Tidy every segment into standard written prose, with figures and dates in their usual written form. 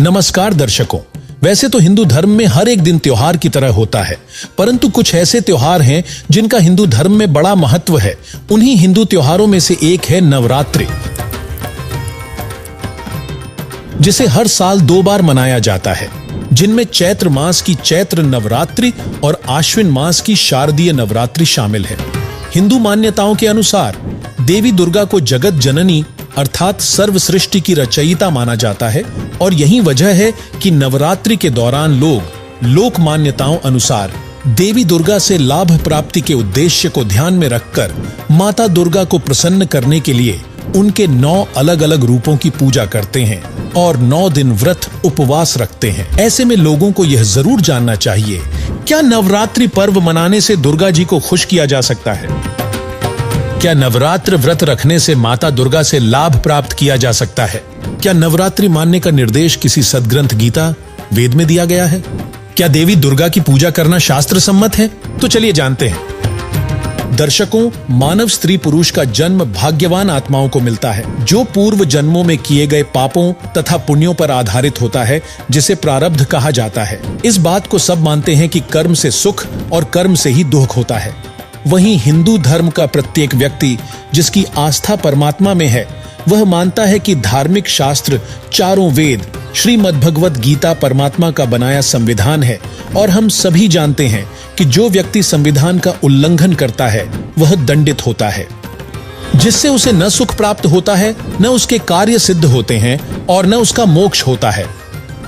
नमस्कार दर्शकों। वैसे तो हिंदू धर्म में हर एक दिन त्योहार की तरह होता है, परंतु कुछ ऐसे त्योहार हैं जिनका हिंदू धर्म में बड़ा महत्व है। उन्हीं हिंदू त्योहारों में से एक है नवरात्रि, जिसे हर साल 2 बार मनाया जाता है, जिनमें चैत्र मास की चैत्र नवरात्रि और आश्विन मास की शारदीय नवरात्रि शामिल है। हिंदू मान्यताओं के अनुसार देवी दुर्गा को जगत जननी अर्थात सर्व सृष्टि की रचयिता माना जाता है और यही वजह है कि नवरात्रि के दौरान लोग लोक मान्यताओं अनुसार देवी दुर्गा से लाभ प्राप्ति के उद्देश्य को ध्यान में रखकर माता दुर्गा को प्रसन्न करने के लिए उनके 9 अलग अलग रूपों की पूजा करते हैं और 9 दिन व्रत उपवास रखते हैं। ऐसे में लोगों को यह जरूर जानना चाहिए, क्या नवरात्रि पर्व मनाने से दुर्गा जी को खुश किया जा सकता है? क्या नवरात्र व्रत रखने से माता दुर्गा से लाभ प्राप्त किया जा सकता है? क्या नवरात्रि मानने का निर्देश किसी सदग्रंथ गीता वेद में दिया गया है? क्या देवी दुर्गा की पूजा करना शास्त्र सम्मत है? तो चलिए जानते हैं। दर्शकों, मानव स्त्री पुरुष का जन्म भाग्यवान आत्माओं को मिलता है, जो पूर्व जन्मों में किए गए पापों तथा पुण्यों पर आधारित होता है, जिसे प्रारब्ध कहा जाता है। इस बात को सब मानते हैं कि कर्म से सुख और कर्म से ही दुख होता है। वहीं हिंदू धर्म का प्रत्येक व्यक्ति जिसकी आस्था परमात्मा में है, वह मानता है कि धार्मिक शास्त्र चारों वेद श्रीमद् भगवत गीता परमात्मा का बनाया संविधान है और हम सभी जानते हैं कि जो व्यक्ति संविधान का उल्लंघन करता है वह दंडित होता है, जिससे उसे न सुख प्राप्त होता है, न उसके कार्य सिद्ध होते हैं और न उसका मोक्ष होता है,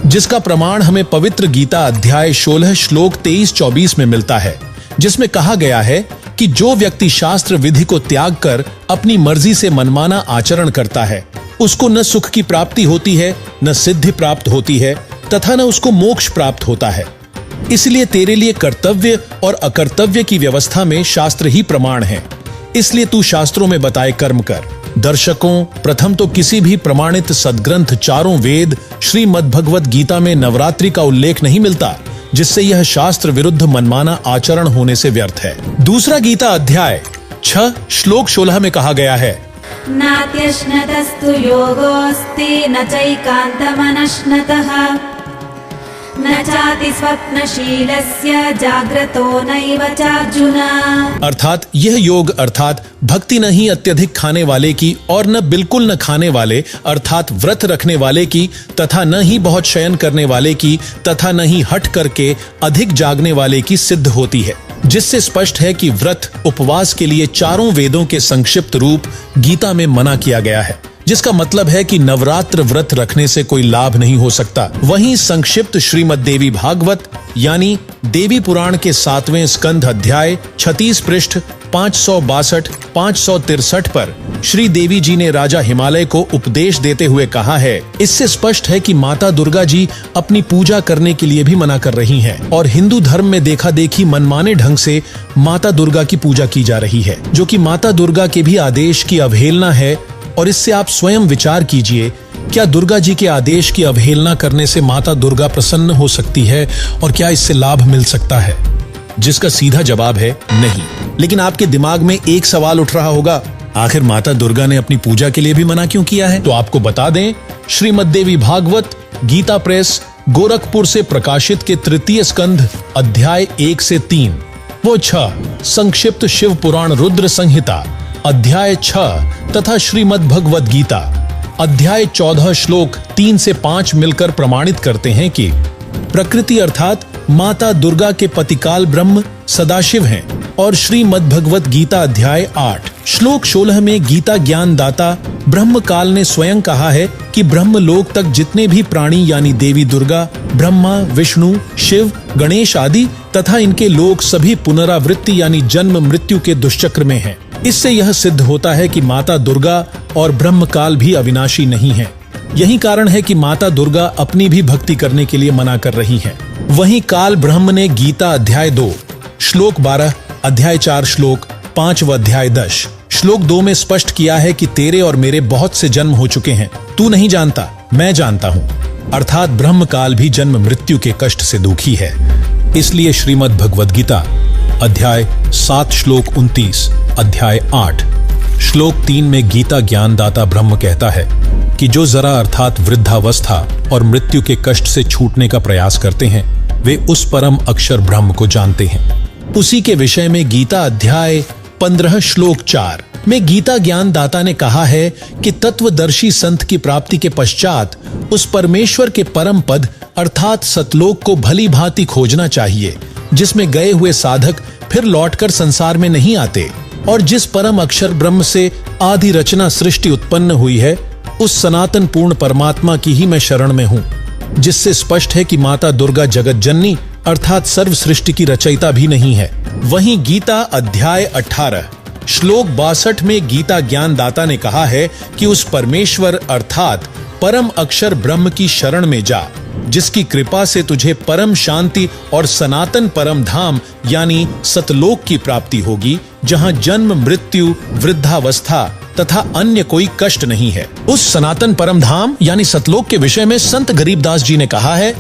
जिसका प्रमाण हमें पवित्र गीता अध्याय 16 श्लोक 23-24 में मिलता है, जिसमें कहा गया है कि जो व्यक्ति शास्त्र विधि को त्याग कर अपनी मर्जी से मनमाना आचरण करता है, उसको न सुख की प्राप्ति होती है, न सिद्धि प्राप्त होती है तथा न उसको मोक्ष प्राप्त होता है। इसलिए तेरे लिए कर्तव्य और अकर्तव्य की व्यवस्था में शास्त्र ही प्रमाण है, इसलिए तू शास्त्रों में बताए कर्म कर। दर्शकों, प्रथम तो किसी भी प्रमाणित सदग्रंथ चारों वेद श्रीमद् भगवत गीता में नवरात्रि का उल्लेख नहीं मिलता, जिससे यह शास्त्र विरुद्ध मनमाना आचरण होने से व्यर्थ है। दूसरा गीता अध्याय 6 श्लोक 16 में कहा गया है, नात्यश्नतस्तु योगोऽस्ति न चैकान्तमनश्नतः न चाति स्वप्नशीलस्य जाग्रतो नैव चार्जुन। अर्थात यह योग अर्थात भक्ति नहीं अत्यधिक खाने वाले की और न बिल्कुल न खाने वाले अर्थात व्रत रखने वाले की तथा न ही बहुत शयन करने वाले की तथा न ही हठ करके अधिक जागने वाले की सिद्ध होती है, जिससे स्पष्ट है कि व्रत उपवास के लिए चारों वेदों के संक्षिप्त रूप गीता में मना किया गया है, जिसका मतलब है कि नवरात्र व्रत रखने से कोई लाभ नहीं हो सकता। वहीं संक्षिप्त श्रीमद् देवी भागवत यानी देवी पुराण के 7वें स्कंध अध्याय 36 पृष्ठ 562-563 पर श्री देवी जी ने राजा हिमालय को उपदेश देते हुए कहा है, इससे स्पष्ट है कि माता दुर्गा जी अपनी पूजा करने के लिए भी मना कर रही हैं और हिंदू धर्म में देखा देखी मनमाने ढंग से माता दुर्गा की पूजा की जा रही है, जो कि माता दुर्गा के भी आदेश की अवहेलना है। और इससे आप स्वयं विचार कीजिए, क्या दुर्गा जी के आदेश की अवहेलना करने से माता दुर्गा प्रसन्न हो सकती है और क्या इससे लाभ मिल सकता है? जिसका सीधा जवाब है नहीं। लेकिन आपके दिमाग में एक सवाल उठ रहा होगा, आखिर माता दुर्गा ने अपनी पूजा के लिए भी मना क्यों किया है? तो आपको बता दें, श्रीमद् देवी भागवत गीता प्रेस गोरखपुर से प्रकाशित के 3 स्कंध अध्याय 1 से 3 वो 6 संक्षिप्त शिव पुराण रुद्र संहिता अध्याय 6 तथा श्रीमद् भगवत गीता अध्याय 14 श्लोक 3 से 5 मिलकर प्रमाणित करते हैं कि प्रकृति अर्थात माता दुर्गा के पतिकाल ब्रह्म सदाशिव हैं और श्रीमद् भगवत गीता अध्याय 8 श्लोक 16 में गीता ज्ञान दाता ब्रह्म काल ने स्वयं कहा है कि ब्रह्म लोक तक जितने भी प्राणी यानी देवी दुर्गा, ब्रह्मा, विष्णु, शिव, गणेश आदि तथा इनके लोक सभी पुनरावृत्ति यानी जन्म मृत्यु के दुष्चक्र में हैं। इससे यह सिद्ध होता है कि माता दुर्गा और ब्रह्म काल भी अविनाशी नहीं है। यही कारण है कि माता दुर्गा अपनी भी भक्ति करने के लिए मना कर रही हैं। वहीं काल ब्रह्म ने गीता अध्याय 2 श्लोक 12, अध्याय 4 श्लोक 5 व अध्याय 10 श्लोक 2 में स्पष्ट किया है कि तेरे और मेरे बहुत से जन्म हो चुके हैं, तू नहीं जानता, मैं जानता हूँ। अर्थात ब्रह्म काल भी जन्म मृत्यु के कष्ट से दुखी है। इसलिए श्रीमद् भगवद गीता अध्याय 7 श्लोक 29 अध्याय 8 श्लोक 3 में गीता ज्ञानदाता ब्रह्म कहता है कि जो जरा अर्थात वृद्धावस्था और मृत्यु के कष्ट से छूटने का प्रयास करते हैं वे उस परम अक्षर ब्रह्म को जानते हैं। उसी के विषय में गीता अध्याय 15 श्लोक 4 में गीता ज्ञान दाता ने कहा है कि तत्वदर्शी संत की प्राप्ति के पश्चात उस परमेश्वर के परम पद अर्थात सतलोक को भली भांति खोजना चाहिए, जिसमें गए हुए साधक फिर लौटकर संसार में नहीं आते, और जिस परम अक्षर ब्रह्म से आदि रचना सृष्टि उत्पन्न हुई है उस सनातन पूर्ण परमात्मा की ही मैं शरण में हूँ, जिससे स्पष्ट है कि माता दुर्गा जगत जननी अर्थात सर्व सृष्टि की रचयिता भी नहीं है। वहीं गीता अध्याय 18 श्लोक 62 में गीता ज्ञान दाता ने कहा है कि उस परमेश्वर अर्थात परम अक्षर ब्रह्म की शरण में जा, जिसकी कृपा से तुझे परम शांति और सनातन परम धाम यानी सतलोक की प्राप्ति होगी, जहां जन्म मृत्यु वृद्धावस्था तथा अन्य कोई कष्ट नहीं है। उस सनातन परम धाम यानी सतलोक के विषय में संत गरीबदास जी ने कहा है,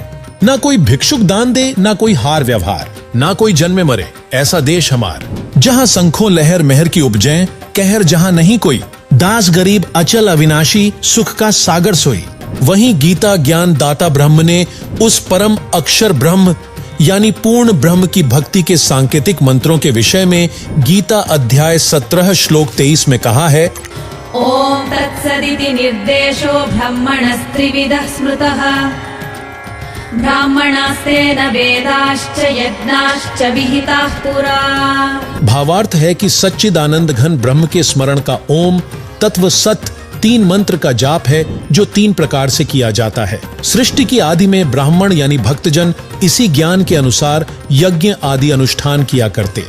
ना कोई भिक्षुक दान दे, ना कोई हार व्यवहार, ना कोई जन्मे मरे, ऐसा देश हमार, जहां शंखों लहर मेहर की उपजें, कहर जहां नहीं कोई, दास गरीब अचल अविनाशी, सुख का सागर सोई। वहीं गीता ज्ञान दाता ब्रह्म ने उस परम अक्षर ब्रह्म यानी पूर्ण ब्रह्म की भक्ति के सांकेतिक मंत्रों के विषय में गीता अध्याय 17 श्लोक 23 में कहा है, ओम तत्सदिति निर्देशो ब्रह्मणस्त्रिविधः स्मृतः ब्राह्मणास्तेन वेदाश्च यज्ञाश्च विहिताः पुरा। भावार्थ है कि सच्चिदानंद घन ब्रह्म के स्मरण का ओम तत्व सत 3 मंत्र का जाप है, जो 3 प्रकार से किया जाता है। सृष्टि की आदि में ब्राह्मण यानी भक्तजन इसी ज्ञान के अनुसार यज्ञ आदि अनुष्ठान किया करते।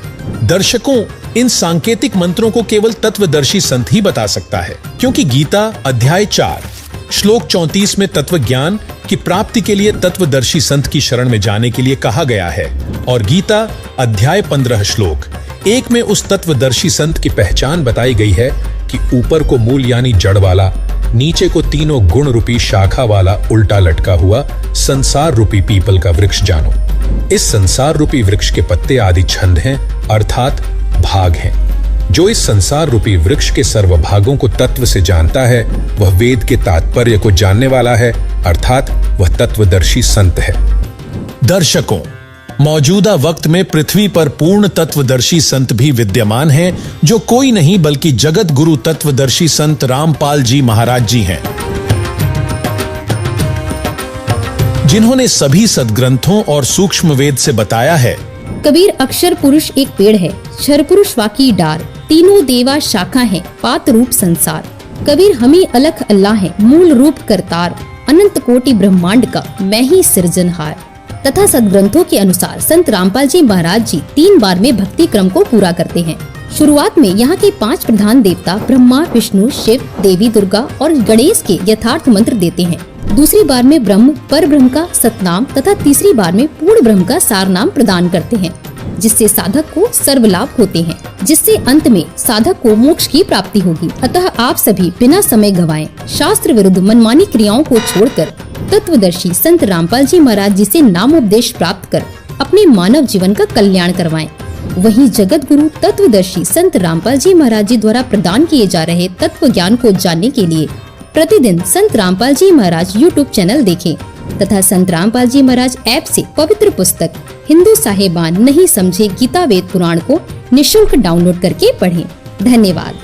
दर्शकों, इन सांकेतिक मंत्रों को केवल तत्वदर्शी संत ही बता सकता है, क्योंकि गीता अध्याय 4 श्लोक 34 में तत्व ज्ञान की प्राप्ति के लिए तत्वदर्शी संत की शरण में जाने के लिए कहा गया है, और गीता अध्याय 15 श्लोक 1 में उस तत्वदर्शी संत की पहचान बताई गई है कि ऊपर को मूल यानी जड़ वाला, नीचे को तीनों गुण रूपी शाखा वाला उल्टा लटका हुआ संसार रूपी पीपल का वृक्ष जानो। इस संसार रूपी वृक्ष के पत्ते आदि छंद हैं अर्थात भाग हैं। जो इस संसार रूपी वृक्ष के सर्व भागों को तत्व से जानता है वह वेद के तात्पर्य को जानने वाला है अर्थात वह तत्वदर्शी संत है। दर्शकों, मौजूदा वक्त में पृथ्वी पर पूर्ण तत्वदर्शी संत भी विद्यमान हैं, जो कोई नहीं बल्कि जगत गुरु तत्वदर्शी संत रामपाल जी महाराज जी हैं, जिन्होंने सभी सदग्रंथों और सूक्ष्म वेद से बताया है, कबीर अक्षर पुरुष एक पेड़ है, क्षर पुरुष वाकी डार, तीनों देवा शाखा है, पात रूप संसार। कबीर हम ही अलख अल्लाह है, मूल रूप करतार, अनंत कोटि ब्रह्मांड का मैं ही सृजनहार। तथा सदग्रंथों के अनुसार संत रामपाल जी महाराज जी 3 बार में भक्ति क्रम को पूरा करते हैं। शुरुआत में यहाँ के 5 प्रधान देवता ब्रह्मा विष्णु शिव देवी दुर्गा और गणेश के यथार्थ मंत्र देते हैं। दूसरी बार में ब्रह्म पर ब्रह्म का सतनाम तथा तीसरी बार में पूर्ण ब्रह्म का सार नाम प्रदान करते हैं, जिससे साधक को सर्व लाभ होते हैं, जिससे अंत में साधक को मोक्ष की प्राप्ति होगी। अतः आप सभी बिना समय गवाएं शास्त्र विरुद्ध मनमानी क्रियाओं को छोड़कर तत्वदर्शी संत रामपाल जी महाराज जी से नामोपदेश प्राप्त कर अपने मानव जीवन का कल्याण करवाएं। वहीं जगत गुरु तत्वदर्शी संत रामपाल जी महाराज जी द्वारा प्रदान किए जा रहे तत्व ज्ञान को जानने के लिए प्रतिदिन संत रामपाल जी महाराज YouTube चैनल देखें तथा संत रामपाल जी महाराज ऐप से पवित्र पुस्तक हिंदू साहेबान नहीं समझे गीता वेद पुराण को निःशुल्क डाउनलोड करके पढ़ें। धन्यवाद।